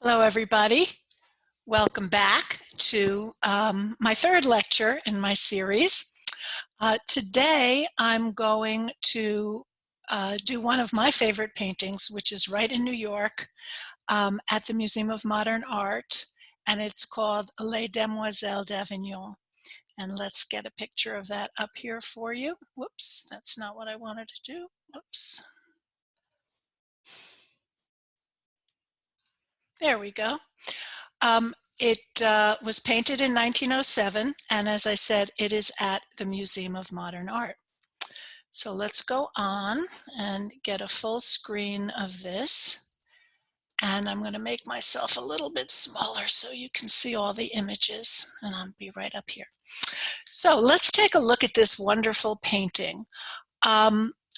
Hello, everybody. Welcome back to my third lecture in my series. Today, I'm going to do one of my favorite paintings, which is right in New York at the Museum of Modern Art, and it's called Les Demoiselles d'Avignon. And let's get a picture of that up here for you. Whoops, that's not what I wanted to do. Whoops. There we go. It was painted in 1907, and as I said, it is at the Museum of Modern Art. So let's go on and get a full screen of this. And I'm going to make myself a little bit smaller so you can see all the images, and I'll be right up here. So let's take a look at this wonderful painting.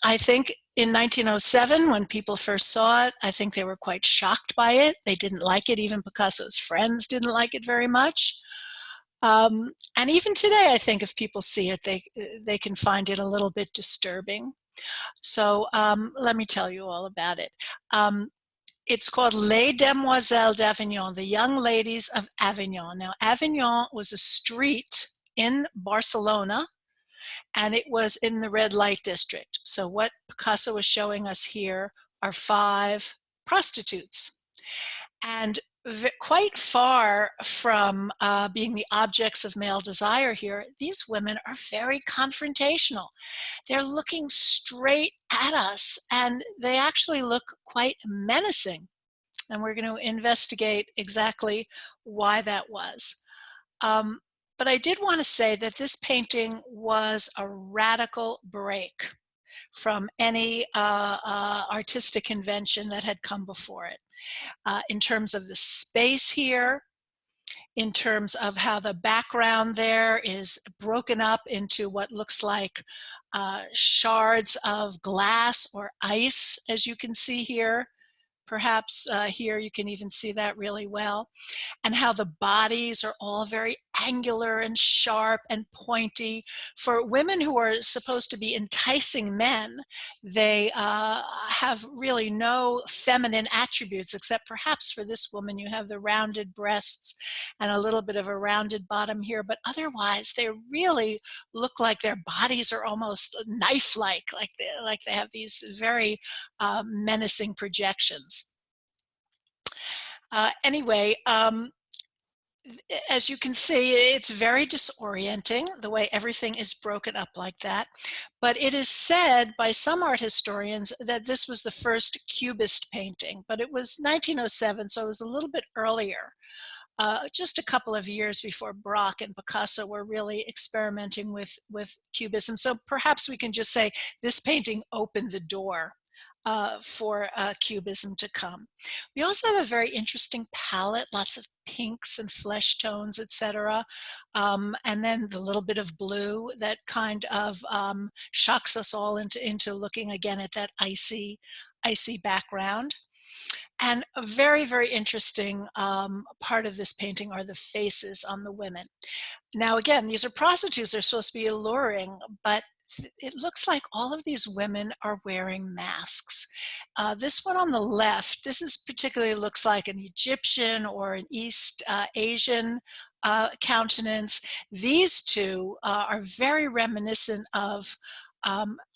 I think in 1907, when people first saw it, I think they were quite shocked by it. They didn't like it. Even Picasso's friends didn't like it very much. And even today, I think if people see it, they can find it a little bit disturbing. So let me tell you all about it. It's called Les Demoiselles d'Avignon, the Young Ladies of Avignon. Now, Avignon was a street in Barcelona, and it was in the red light district. So what Picasso is showing us here are 5 prostitutes. And quite far from being the objects of male desire here, these women are very confrontational. They're looking straight at us, and they actually look quite menacing. And we're going to investigate exactly why that was. But I did want to say that this painting was a radical break from any artistic convention that had come before it. In terms of the space here, in terms of how the background there is broken up into what looks like shards of glass or ice, as you can see here. Perhaps here you can even see that really well. And how the bodies are all very angular and sharp and pointy. For women who are supposed to be enticing men, they have really no feminine attributes, except perhaps for this woman, you have the rounded breasts and a little bit of a rounded bottom here, but otherwise they really look like their bodies are almost knife-like, like they have these very menacing projections. Anyway, as you can see, it's very disorienting the way everything is broken up like that. But it is said by some art historians that this was the first Cubist painting, but it was 1907, so it was a little bit earlier. Just a couple of years before Braque and Picasso were really experimenting with Cubism. So perhaps we can just say this painting opened the door for Cubism to come. We also have a very interesting palette, lots of pinks and flesh tones, etc. And then the little bit of blue that kind of shocks us all into looking again at that icy background. And a very, very interesting part of this painting are the faces on the women. Now, again, these are prostitutes. They're supposed to be alluring, but it looks like all of these women are wearing masks. This one on the left, this is particularly looks like an Egyptian or an East Asian countenance. These two are very reminiscent of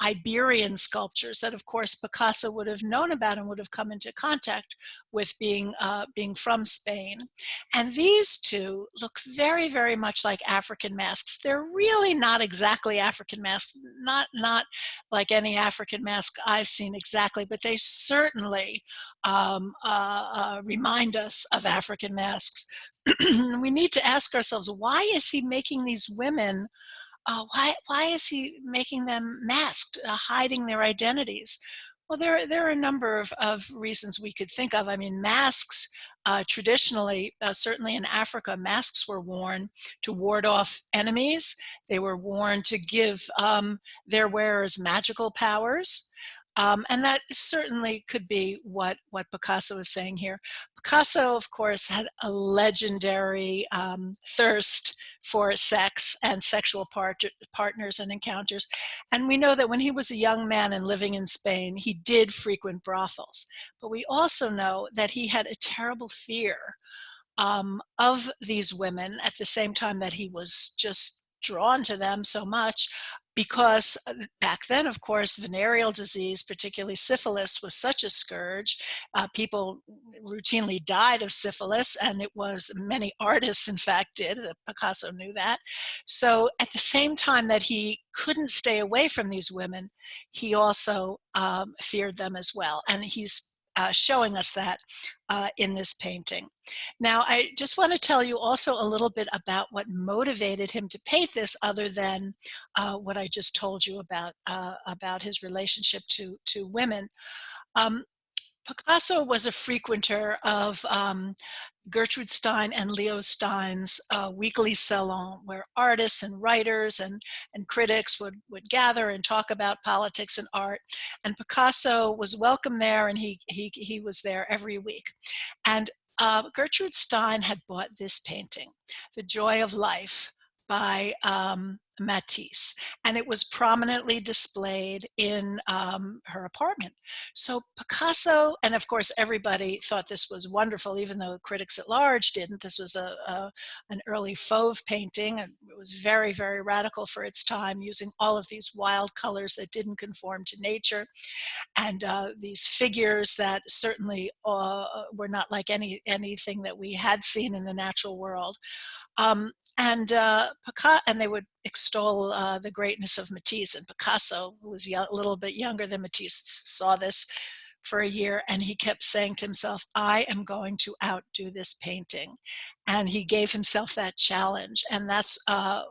Iberian sculptures that, of course, Picasso would have known about and would have come into contact with being from Spain. And these two look very, very much like African masks. They're really not exactly African masks, not like any African mask I've seen exactly, but they certainly remind us of African masks. We need to ask ourselves, why is he making these women why is he making them masked, hiding their identities? Well, there are a number of reasons we could think of. I mean, masks, traditionally, certainly in Africa, masks were worn to ward off enemies. They were worn to give their wearers magical powers. And that certainly could be what Picasso is saying here. Picasso, of course, had a legendary thirst for sex and sexual partners and encounters. And we know that when he was a young man and living in Spain, he did frequent brothels. But we also know that he had a terrible fear of these women at the same time that he was just drawn to them so much because back then, of course, venereal disease, particularly syphilis, was such a scourge. People routinely died of syphilis, and it was many artists, in fact, did. Picasso knew that. So at the same time that he couldn't stay away from these women, he also feared them as well. And he's showing us that in this painting. Now, I just want to tell you also a little bit about what motivated him to paint this, other than what I just told you about his relationship to women. Um, Picasso was a frequenter of Gertrude Stein and Leo Stein's weekly salon, where artists and writers and critics would gather and talk about politics and art. And Picasso was welcome there, and he was there every week. And Gertrude Stein had bought this painting, The Joy of Life, by Matisse, and it was prominently displayed in her apartment. So Picasso, and of course everybody thought this was wonderful, even though critics at large didn't. This was an early fauve painting, and it was very, very radical for its time, using all of these wild colors that didn't conform to nature, and these figures that certainly were not like anything that we had seen in the natural world. And they would extol the greatness of Matisse, and Picasso, who was a little bit younger than Matisse, saw this for a year, and he kept saying to himself, I am going to outdo this painting. And he gave himself that challenge, and that's how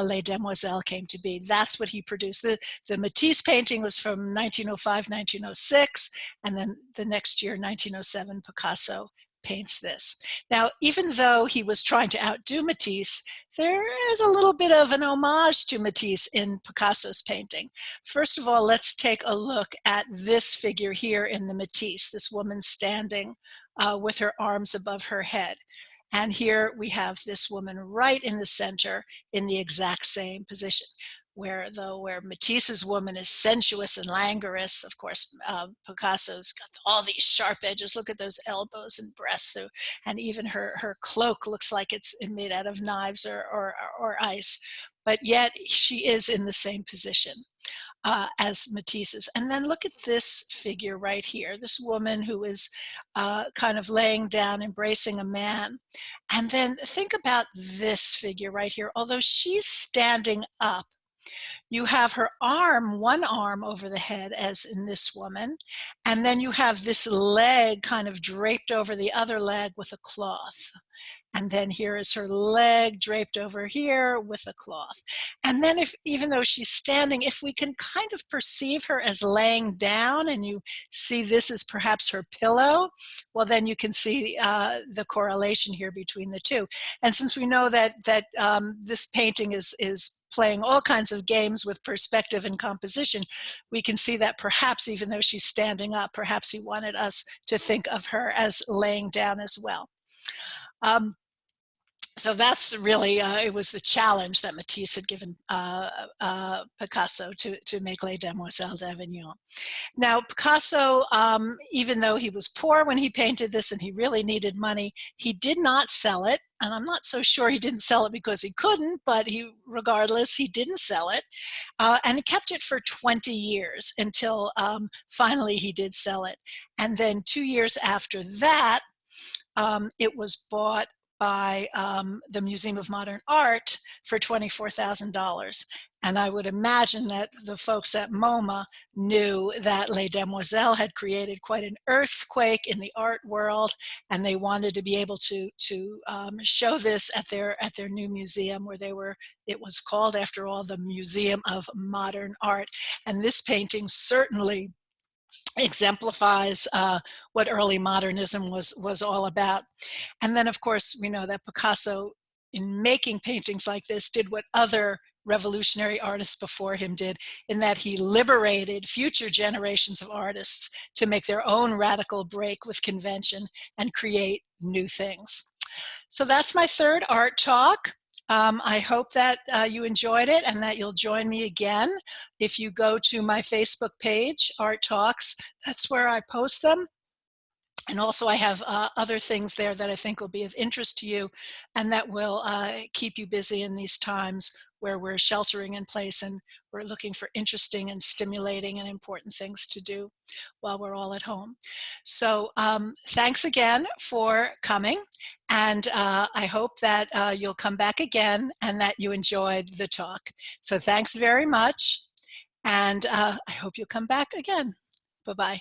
Les Demoiselles came to be. That's what he produced. The Matisse painting was from 1905, 1906, and then the next year, 1907, Picasso paints this. Now, even though he was trying to outdo Matisse, there is a little bit of an homage to Matisse in Picasso's painting. First of all, let's take a look at this figure here in the Matisse, this woman standing with her arms above her head. And here we have this woman right in the center in the exact same position. Where Matisse's woman is sensuous and languorous, of course, Picasso's got all these sharp edges. Look at those elbows and breasts, and even her cloak looks like it's made out of knives or ice. But yet she is in the same position as Matisse's. And then look at this figure right here, this woman who is kind of laying down, embracing a man. And then think about this figure right here. Although she's standing up, you have her arm, one arm over the head, as in this woman, and then you have this leg kind of draped over the other leg with a cloth. And then here is her leg draped over here with a cloth. And then even though she's standing, if we can kind of perceive her as laying down, and you see this as perhaps her pillow, well, then you can see the correlation here between the two. And since we know that this painting is playing all kinds of games with perspective and composition, we can see that perhaps even though she's standing up, perhaps he wanted us to think of her as laying down as well. So that's really, it was the challenge that Matisse had given Picasso to make Les Demoiselles d'Avignon. Now, Picasso, even though he was poor when he painted this and he really needed money, he did not sell it. And I'm not so sure he didn't sell it because he couldn't, but regardless, he didn't sell it. And he kept it for 20 years until finally he did sell it. And then 2 years after that, it was bought by the Museum of Modern Art for $24,000. And I would imagine that the folks at MoMA knew that Les Demoiselles had created quite an earthquake in the art world, and they wanted to be able to show this at their new museum, where it was called, after all, the Museum of Modern Art. And this painting certainly exemplifies what early modernism was all about. And then, of course, we know that Picasso, in making paintings like this, did what other revolutionary artists before him did, in that he liberated future generations of artists to make their own radical break with convention and create new things. So that's my third art talk. I hope that you enjoyed it and that you'll join me again. If you go to my Facebook page, Art Talks, that's where I post them. And also I have other things there that I think will be of interest to you and that will keep you busy in these times where we're sheltering in place and we're looking for interesting and stimulating and important things to do while we're all at home. So thanks again for coming, and I hope that you'll come back again and that you enjoyed the talk. So thanks very much, and I hope you'll come back again. Bye-bye.